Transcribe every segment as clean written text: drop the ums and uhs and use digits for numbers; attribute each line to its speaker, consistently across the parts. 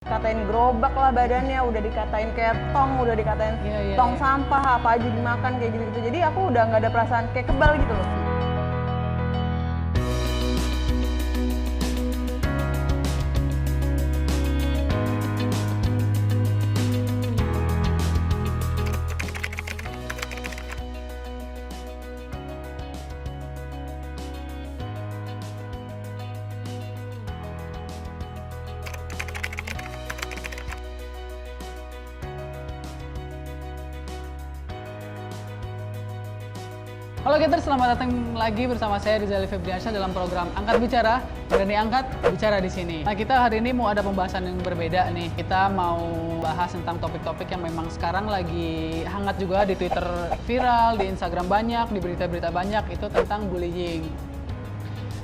Speaker 1: Katain gerobak lah badannya, udah dikatain kayak tong, udah dikatain tong sampah, apa aja dimakan kayak gitu-gitu. Jadi aku udah nggak ada perasaan kayak kebal gitu loh.
Speaker 2: Halo Getter, selamat datang lagi bersama saya Rizal Febriansyah dalam program Angkat Bicara. Berani angkat, bicara di sini. Nah, kita hari ini mau ada pembahasan yang berbeda nih. Kita mau bahas tentang topik-topik yang memang sekarang lagi hangat juga di Twitter viral, di Instagram banyak, di berita-berita banyak, itu tentang bullying.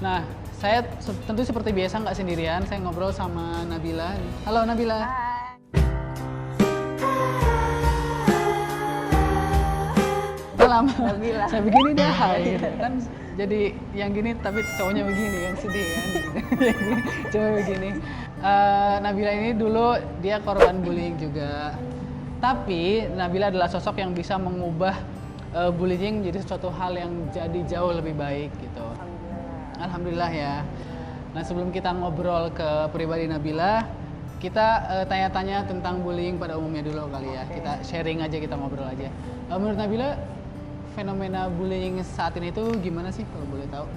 Speaker 2: Nah, saya tentu seperti biasa nggak sendirian, saya ngobrol sama Nabila. Halo Nabila.
Speaker 1: Hai.
Speaker 2: Lama.
Speaker 1: Nabila.
Speaker 2: Saya begini deh, hai. Kan jadi yang gini tapi cowoknya begini kan, sedih kan. Cowok begini. Nabila ini dulu dia korban bullying juga. Tapi Nabila adalah sosok yang bisa mengubah bullying menjadi sesuatu hal yang jadi jauh lebih baik gitu. Alhamdulillah ya. Nah, sebelum kita ngobrol ke pribadi Nabila, kita tanya-tanya tentang bullying pada umumnya dulu kali ya. Kita sharing aja, kita ngobrol aja. Menurut Nabila, fenomena bullying saat ini tuh gimana sih kalau boleh tahu?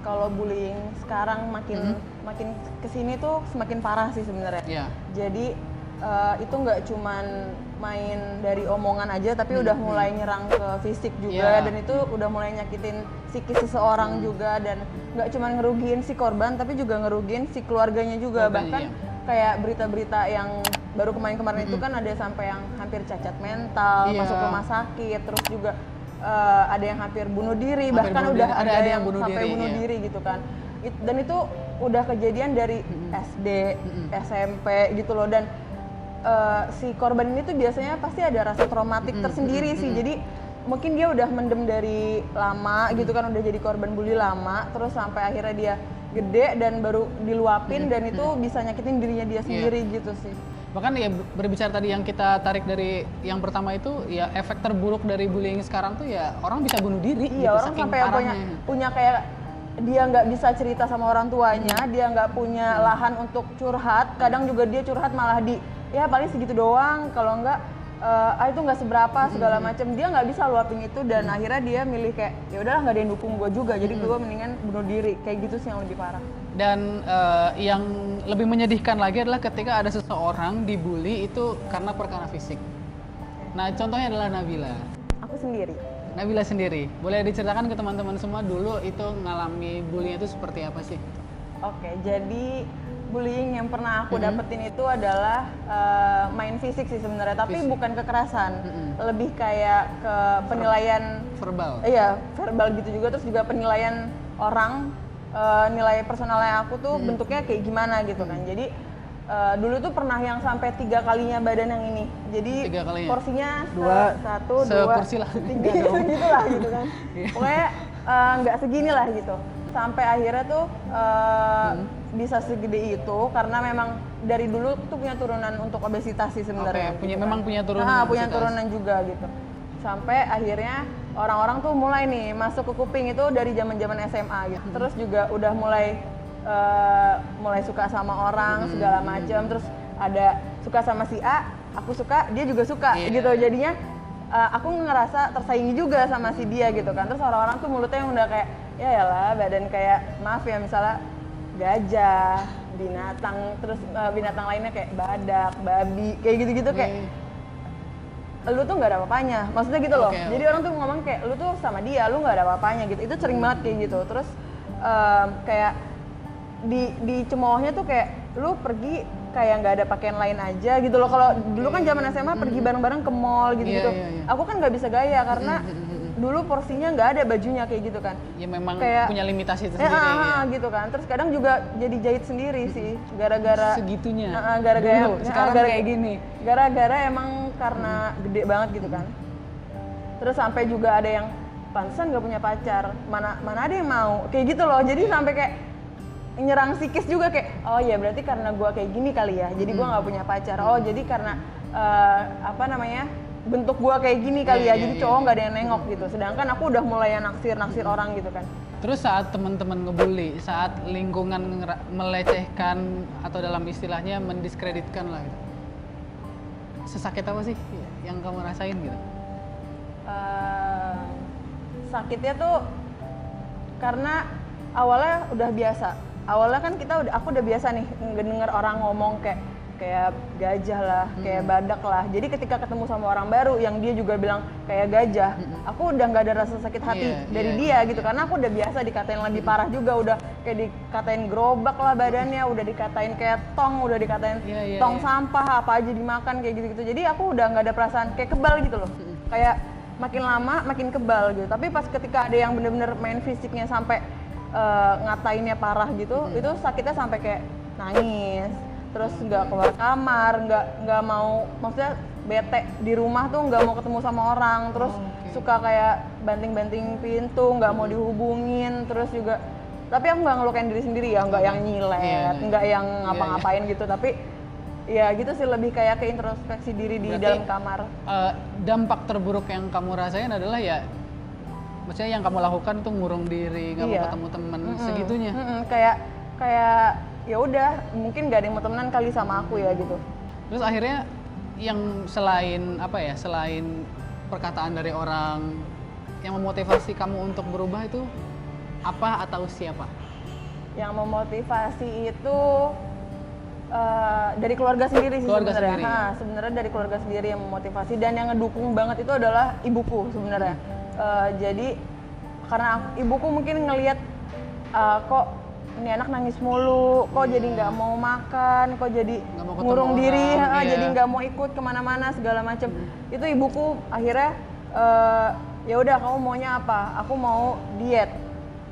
Speaker 1: Kalau bullying sekarang makin kesini tuh semakin parah sih sebenarnya.
Speaker 2: Yeah.
Speaker 1: Jadi itu nggak cuman main dari omongan aja, tapi udah mulai nyerang ke fisik juga, dan itu udah mulai nyakitin psikis seseorang juga, dan nggak cuman ngerugiin si korban, tapi juga ngerugiin si keluarganya juga. Bahkan kayak berita-berita yang baru kemarin itu kan ada sampai yang hampir cacat mental, masuk rumah sakit, terus juga ada yang hampir bunuh diri, bahkan udah ada yang sampai bunuh diri gitu kan. Dan itu udah kejadian dari SD, SMP gitu loh, dan si korban ini tuh biasanya pasti ada rasa traumatik tersendiri sih. Jadi mungkin dia udah mendem dari lama gitu kan, udah jadi korban bully lama, terus sampai akhirnya dia gede dan baru diluapin, dan itu bisa nyakitin dirinya dia sendiri gitu sih.
Speaker 2: Bahkan ya berbicara tadi yang kita tarik dari yang pertama itu, ya efek terburuk dari bullying sekarang tuh ya orang bisa bunuh diri.
Speaker 1: Iya,
Speaker 2: gitu,
Speaker 1: orang sampai punya kayak dia nggak bisa cerita sama orang tuanya, dia nggak punya lahan untuk curhat. Kadang juga dia curhat malah ya paling segitu doang, kalau nggak itu nggak seberapa segala macam. Dia nggak bisa luapin itu, dan akhirnya dia milih kayak ya udahlah, nggak ada yang dukung gue juga, jadi gue mendingan bunuh diri. Kayak gitu sih yang lebih parah.
Speaker 2: Dan yang lebih menyedihkan lagi adalah ketika ada seseorang dibully itu karena perkara fisik. Nah, contohnya adalah Nabila.
Speaker 1: Aku sendiri.
Speaker 2: Nabila sendiri. Boleh diceritakan ke teman-teman semua dulu itu ngalami bullying itu seperti apa sih?
Speaker 1: Oke, jadi bullying yang pernah aku dapetin itu adalah main fisik sih sebenarnya, tapi bukan kekerasan. Lebih kayak ke penilaian
Speaker 2: verbal.
Speaker 1: Iya, verbal gitu juga, terus juga penilaian orang, nilai personalnya aku tuh bentuknya kayak gimana gitu kan. Jadi dulu tuh pernah yang sampai 3 kalinya badan yang ini. Jadi porsinya satu, dua, tiga gitu lah gitu kan. Pokoknya nggak segini lah gitu. Sampai akhirnya tuh bisa segede itu karena memang dari dulu tuh punya turunan untuk obesitas sih sebenarnya.
Speaker 2: Memang punya turunan.
Speaker 1: Punya turunan juga gitu. Sampai akhirnya orang-orang tuh mulai nih masuk ke kuping itu dari zaman-zaman SMA gitu. Terus juga udah mulai suka sama orang segala macam. Terus ada suka sama si A, aku suka, dia juga suka gitu. Jadinya aku ngerasa tersaingi juga sama si dia gitu kan. Terus orang-orang tuh mulutnya yang udah kayak yalah badan kayak, maaf ya, misalnya gajah, binatang, terus binatang lainnya kayak badak, babi, kayak gitu-gitu kayak lu tuh nggak ada apa-apanya, maksudnya gitu loh. Jadi orang tuh ngomong kayak lu tuh sama dia, lu nggak ada apa-apanya gitu. Itu sering banget kayak gitu. Terus kayak di cemoohnya tuh kayak lu pergi kayak nggak ada pakaian lain aja gitu loh. Kalau dulu kan zaman SMA pergi bareng-bareng ke mall gitu-gitu. Aku kan nggak bisa gaya karena dulu porsinya nggak ada bajunya kayak gitu kan.
Speaker 2: Ya memang
Speaker 1: kayak,
Speaker 2: punya limitasi tersendiri.
Speaker 1: Gitu kan. Terus kadang juga jadi jahit sendiri sih, gara-gara
Speaker 2: segitunya.
Speaker 1: Gara-gara
Speaker 2: sekarang kayak gini.
Speaker 1: Gara-gara emang karena gede banget gitu kan. Terus sampai juga ada yang pantesan nggak punya pacar, mana ada yang mau kayak gitu loh. Jadi sampai kayak nyerang psikis juga kayak oh ya berarti karena gue kayak gini kali ya jadi gue nggak punya pacar. Oh jadi karena apa namanya bentuk gue kayak gini kali ya jadi cowok nggak ada yang nengok gitu. Sedangkan aku udah mulai naksir orang gitu kan.
Speaker 2: Terus saat teman-teman ngebully, saat lingkungan melecehkan atau dalam istilahnya mendiskreditkan lah gitu, sesakit apa sih yang kamu rasain gitu?
Speaker 1: Sakitnya tuh karena awalnya udah biasa. Awalnya kan aku udah biasa nih denger orang ngomong kayak gajah lah, kayak badak lah. Jadi ketika ketemu sama orang baru yang dia juga bilang kayak gajah, aku udah nggak ada rasa sakit hati dari dia gitu. Karena aku udah biasa dikatain lebih parah juga, udah kayak dikatain gerobak lah badannya, udah dikatain kayak tong, udah dikatain tong sampah, apa aja dimakan kayak gitu-gitu. Jadi aku udah nggak ada perasaan kayak kebal gitu loh. Kayak makin lama makin kebal gitu. Tapi pas ketika ada yang bener-bener main fisiknya sampai ngatainnya parah gitu, itu sakitnya sampai kayak nangis. Terus nggak keluar kamar, nggak mau, maksudnya bete di rumah tuh nggak mau ketemu sama orang, terus suka kayak banting-banting pintu, nggak mau dihubungin, terus juga, tapi aku nggak ngelukain diri sendiri ya, nggak yang nyilet, nggak yang ngapa-ngapain gitu, tapi ya gitu sih lebih kayak ke introspeksi diri di dalam kamar.
Speaker 2: Dampak terburuk yang kamu rasain adalah ya, maksudnya yang kamu lakukan tuh ngurung diri, nggak mau ketemu temen, segitunya. Kayak ya udah mungkin gak ada yang mau temenan kali sama aku ya gitu. Terus akhirnya yang selain apa ya, selain perkataan dari orang yang memotivasi kamu untuk berubah itu apa atau siapa? Yang memotivasi itu dari keluarga sendiri sih sebenarnya. Sebenarnya dari keluarga sendiri yang memotivasi, dan yang ngedukung banget itu adalah ibuku sebenarnya. Jadi karena ibuku mungkin ngelihat kok ini anak nangis mulu, kok jadi nggak mau makan, kok jadi ngurung diri, jadi nggak mau ikut kemana-mana segala macem. Itu ibuku akhirnya ya udah kamu maunya apa? Aku mau diet.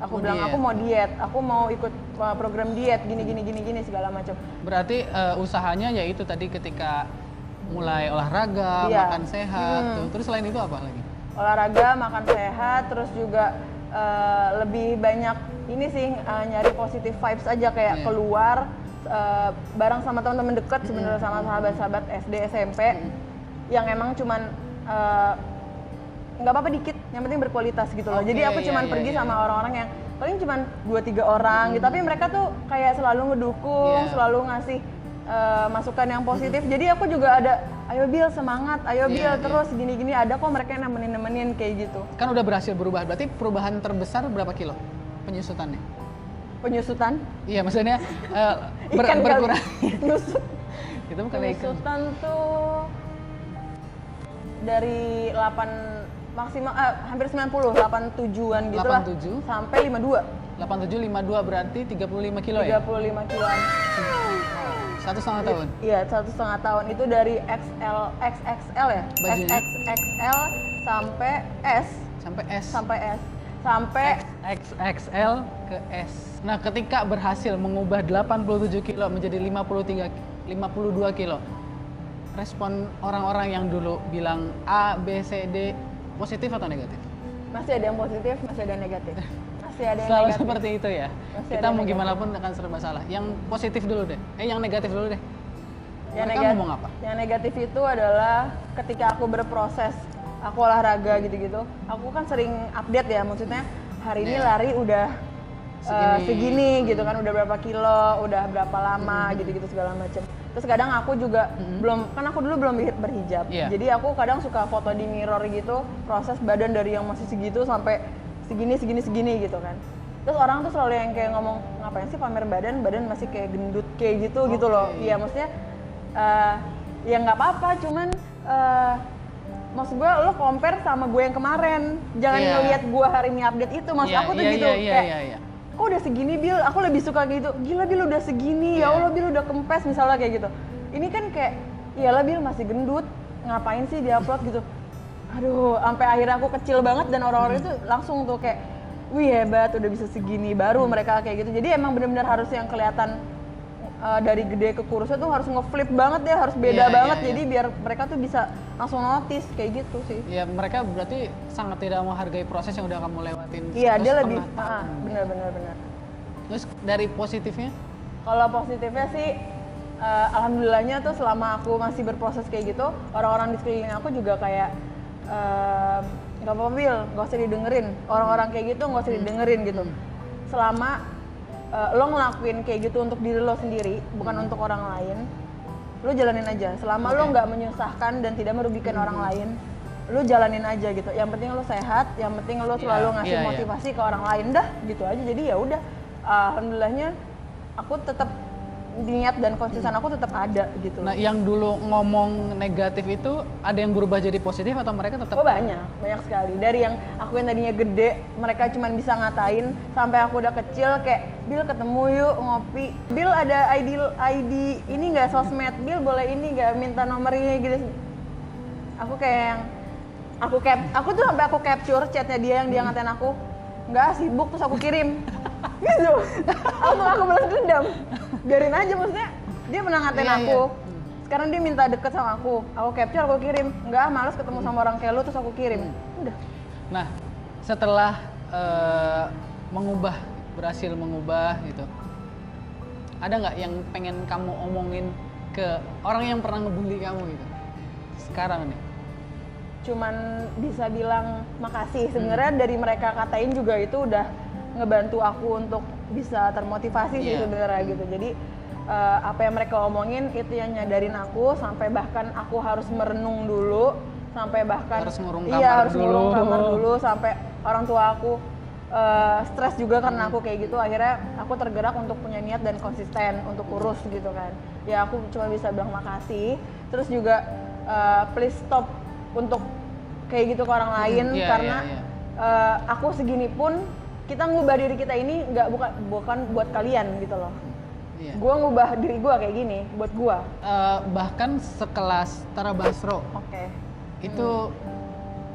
Speaker 2: Aku bilang aku mau diet, aku mau ikut program diet gini segala macam. Berarti usahanya ya itu tadi ketika mulai olahraga, makan sehat. Terus selain itu apa lagi? Olahraga, makan sehat, terus juga lebih banyak ini sih nyari positive vibes aja, kayak keluar bareng sama teman-teman dekat sebenarnya, sama sahabat-sahabat SD SMP yang emang cuman nggak apa-apa dikit, yang penting berkualitas gitu loh. Jadi aku cuman pergi sama orang-orang yang paling cuman 2-3 orang gitu, tapi mereka tuh kayak selalu ngedukung, selalu ngasih masukan yang positif. Jadi aku juga ada, ayo Bil semangat, ayo Bil terus gini-gini, ada kok mereka yang nemenin kayak gitu. Kan udah berhasil berubah, berarti perubahan terbesar berapa kilo penyusutannya? Penyusutan? Iya maksudnya berkurang. Nusut. Itu bukan penyusutan tuh dari 8 maksimal hampir 90, 87-an gitu 87? Lah. Sampai 52. 87, 52 berarti 35 kilo ya? 35 kiloan. 1,5 tahun? Iya, 1,5 tahun. Itu dari XXL ya? Bajunya? XXL sampai S. Sampai XXL ke S. Nah, ketika berhasil mengubah 87 kilo menjadi 52 kilo, respon orang-orang yang dulu bilang A, B, C, D, positif atau negatif? Masih ada yang positif, masih ada yang negatif. Masih ada yang selalu negatif. Seperti itu ya? Masih kita mau gimana pun akan serba salah. Yang positif dulu deh, yang negatif dulu deh. Mereka ngomong apa? Yang negatif itu adalah ketika aku berproses, aku olahraga gitu-gitu, aku kan sering update ya, maksudnya hari ini lari udah segini gitu kan, udah berapa kilo, udah berapa lama gitu-gitu segala macam. Terus kadang aku juga belum, kan aku dulu belum berhijab, jadi aku kadang suka foto di mirror gitu, proses badan dari yang masih segitu sampai segini gitu kan. Terus orang tuh selalu yang kayak ngomong, ngapain sih pamer badan masih kayak gendut kayak gitu gitu loh. Iya maksudnya ya nggak apa-apa, cuman maksud gue lo compare sama gue yang kemarin, jangan ngelihat gue hari ini update itu. Maksud aku tuh gitu kayak kok udah segini Bil, aku lebih suka gitu, gila Bil udah segini, ya Allah Bil udah kempes misalnya kayak gitu. Ini kan kayak, iyalah Bil masih gendut, ngapain sih diupload gitu. Aduh, sampai akhirnya aku kecil banget dan orang-orang itu langsung tuh kayak, wih hebat udah bisa segini, baru mereka kayak gitu. Jadi emang benar-benar harus yang kelihatan dari gede ke kurusnya tuh harus nge-flip banget ya, harus beda banget. Jadi biar mereka tuh bisa langsung notice kayak gitu sih. Iya, mereka berarti sangat tidak menghargai proses yang udah kamu lewatin. Iya, dia lebih benar. Terus dari positifnya?
Speaker 1: Kalau positifnya sih, alhamdulillahnya tuh selama aku masih berproses kayak gitu, orang-orang di sekeliling aku juga kayak nggak apa-apa Bil, nggak usah didengerin. Orang-orang kayak gitu nggak usah didengerin gitu. Selama lo ngelakuin kayak gitu untuk diri lo sendiri, bukan untuk orang lain, lo jalanin aja. Selama lo nggak menyusahkan dan tidak merugikan orang lain, lo jalanin aja gitu. Yang penting lo sehat, yang penting lo selalu ngasih motivasi ke orang lain, dah gitu aja. Jadi ya udah, alhamdulillahnya aku tetap niat dan konsisten aku tetap ada gitu.
Speaker 2: Nah, yang dulu ngomong negatif itu ada yang berubah jadi positif atau mereka tetap?
Speaker 1: Oh banyak sekali. Dari yang aku yang tadinya gede, mereka cuma bisa ngatain, sampai aku udah kecil kayak, Bil ketemu yuk ngopi. Bil ada ID ini nggak sosmed, Bil boleh ini nggak minta nomornya gitu. Aku kayak yang aku tuh sampai aku capture chatnya dia yang dia ngatain aku, nggak sibuk terus aku kirim. Gitu. Aku balas dendam. Biarin aja, maksudnya dia pernah ngatain aku. Sekarang dia minta deket sama aku capture, aku kirim. Enggak, males ketemu sama orang kayak lu, terus aku kirim. Udah.
Speaker 2: Nah, setelah berhasil mengubah gitu, ada nggak yang pengen kamu omongin ke orang yang pernah ngebully kamu gitu sekarang nih?
Speaker 1: Cuman bisa bilang makasih. Sebenarnya dari mereka katain juga itu udah ngebantu aku untuk bisa termotivasi sih sebenarnya gitu. Jadi apa yang mereka omongin itu yang nyadarin aku, sampai bahkan aku harus merenung dulu, sampai bahkan
Speaker 2: harus ngurung
Speaker 1: kamar dulu, sampai orang tua aku stres juga karena aku kayak gitu. Akhirnya aku tergerak untuk punya niat dan konsisten untuk urus gitu kan. Ya aku cuma bisa bilang makasih. Terus juga please stop untuk kayak gitu ke orang lain, karena aku segini pun kita ngubah diri kita ini bukan buat kalian gitu loh. Gua ngubah diri gua kayak gini buat gua.
Speaker 2: Bahkan sekelas Tara Basro, itu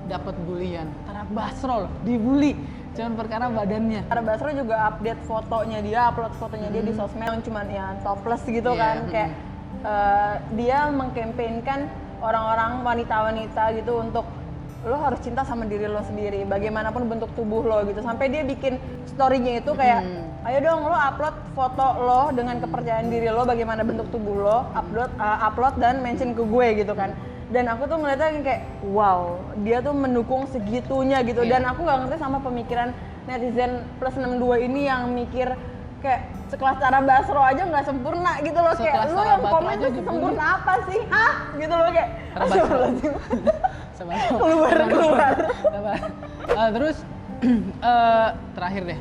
Speaker 2: dapat bulian. Tara Basro loh dibully, cuman perkara badannya.
Speaker 1: Tara Basro juga update fotonya dia, upload fotonya dia di sosmed yang cuman ya topless gitu kan, kayak dia mengkampanyekan orang-orang wanita-wanita gitu untuk lo harus cinta sama diri lo sendiri, bagaimanapun bentuk tubuh lo gitu. Sampai dia bikin story-nya itu kayak, ayo dong lo upload foto lo dengan kepercayaan diri lo, bagaimana bentuk tubuh lo, upload dan mention ke gue gitu kan. Dan aku tuh ngeliatnya kayak, wow, dia tuh mendukung segitunya gitu. Dan aku nggak ngerti sama pemikiran netizen plus 62 ini yang mikir kayak sekelas Tara Basro aja nggak sempurna gitu loh. Kayak lo yang komen tuh sempurna apa sih? Hah? Gitu loh kayak, keluar.
Speaker 2: Terus terakhir deh,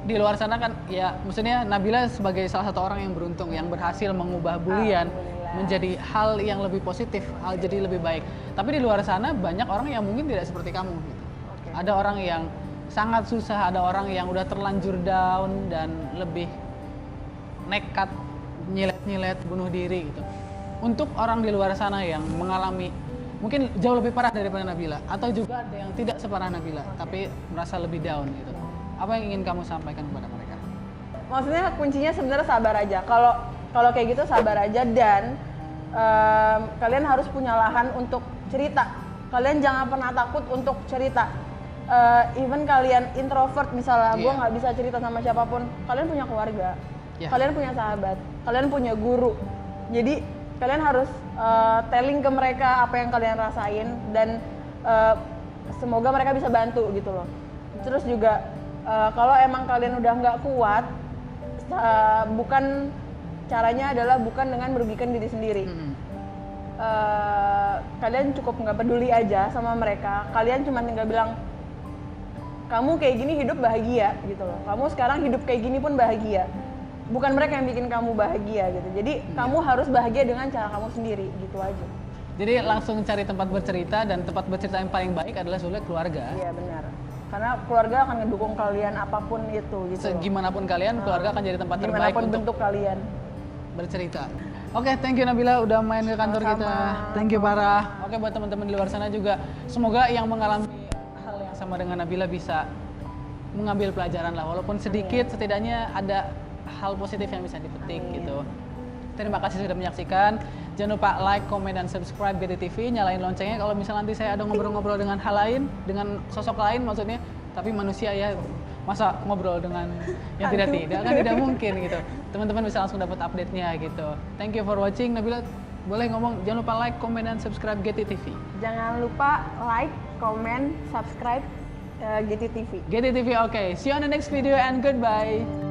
Speaker 2: di luar sana kan ya, maksudnya Nabila sebagai salah satu orang yang beruntung yang berhasil mengubah bulian menjadi hal yang lebih positif, hal jadi lebih baik. Tapi di luar sana banyak orang yang mungkin tidak seperti kamu gitu. Ada orang yang sangat susah, ada orang yang udah terlanjur down dan lebih nekat nyilet bunuh diri gitu. Untuk orang di luar sana yang mengalami mungkin jauh lebih parah daripada Nabila, atau juga ada yang tidak separah Nabila tapi merasa lebih down gitu, apa yang ingin kamu sampaikan kepada mereka?
Speaker 1: Maksudnya kuncinya sebenarnya sabar aja. Kalau kayak gitu sabar aja, dan kalian harus punya lahan untuk cerita. Kalian jangan pernah takut untuk cerita. Even kalian introvert misalnya, gue nggak bisa cerita sama siapapun, kalian punya keluarga, kalian punya sahabat, kalian punya guru. Jadi kalian harus telling ke mereka apa yang kalian rasain, dan semoga mereka bisa bantu gitu loh. Terus juga kalau emang kalian udah nggak kuat, caranya adalah bukan dengan merugikan diri sendiri. Kalian cukup nggak peduli aja sama mereka. Kalian cuma tinggal bilang, kamu kayak gini hidup bahagia gitu loh. Kamu sekarang hidup kayak gini pun bahagia. Bukan mereka yang bikin kamu bahagia gitu. Jadi kamu harus bahagia dengan cara kamu sendiri gitu aja.
Speaker 2: Jadi langsung cari tempat bercerita, dan tempat bercerita yang paling baik adalah sebenarnya keluarga.
Speaker 1: Iya benar. Karena keluarga akan ngedukung kalian apapun itu gitu.
Speaker 2: Segimanapun kalian, keluarga akan jadi tempat terbaik untuk
Speaker 1: bentuk kalian
Speaker 2: bercerita. Oke, thank you Nabila udah main ke kantor kita. Thank you parah. Oke, buat teman-teman di luar sana juga, semoga yang mengalami hal yang sama dengan Nabila bisa mengambil pelajaran lah, walaupun sedikit, setidaknya ada hal positif yang bisa dipetik gitu. Terima kasih sudah menyaksikan. Jangan lupa like, comment, dan subscribe BDTV. Nyalain loncengnya kalau misalnya nanti saya ada ngobrol-ngobrol dengan hal lain, dengan sosok lain maksudnya, tapi manusia ya, masa ngobrol dengan yang tidak kan tidak mungkin gitu. Teman-teman bisa langsung dapat update-nya gitu. Thank you for watching. Nabila, boleh ngomong, jangan lupa like, comment, dan subscribe GT TV.
Speaker 1: Jangan lupa like, comment, subscribe GT TV.
Speaker 2: GT TV, okay. See you on the next video and goodbye.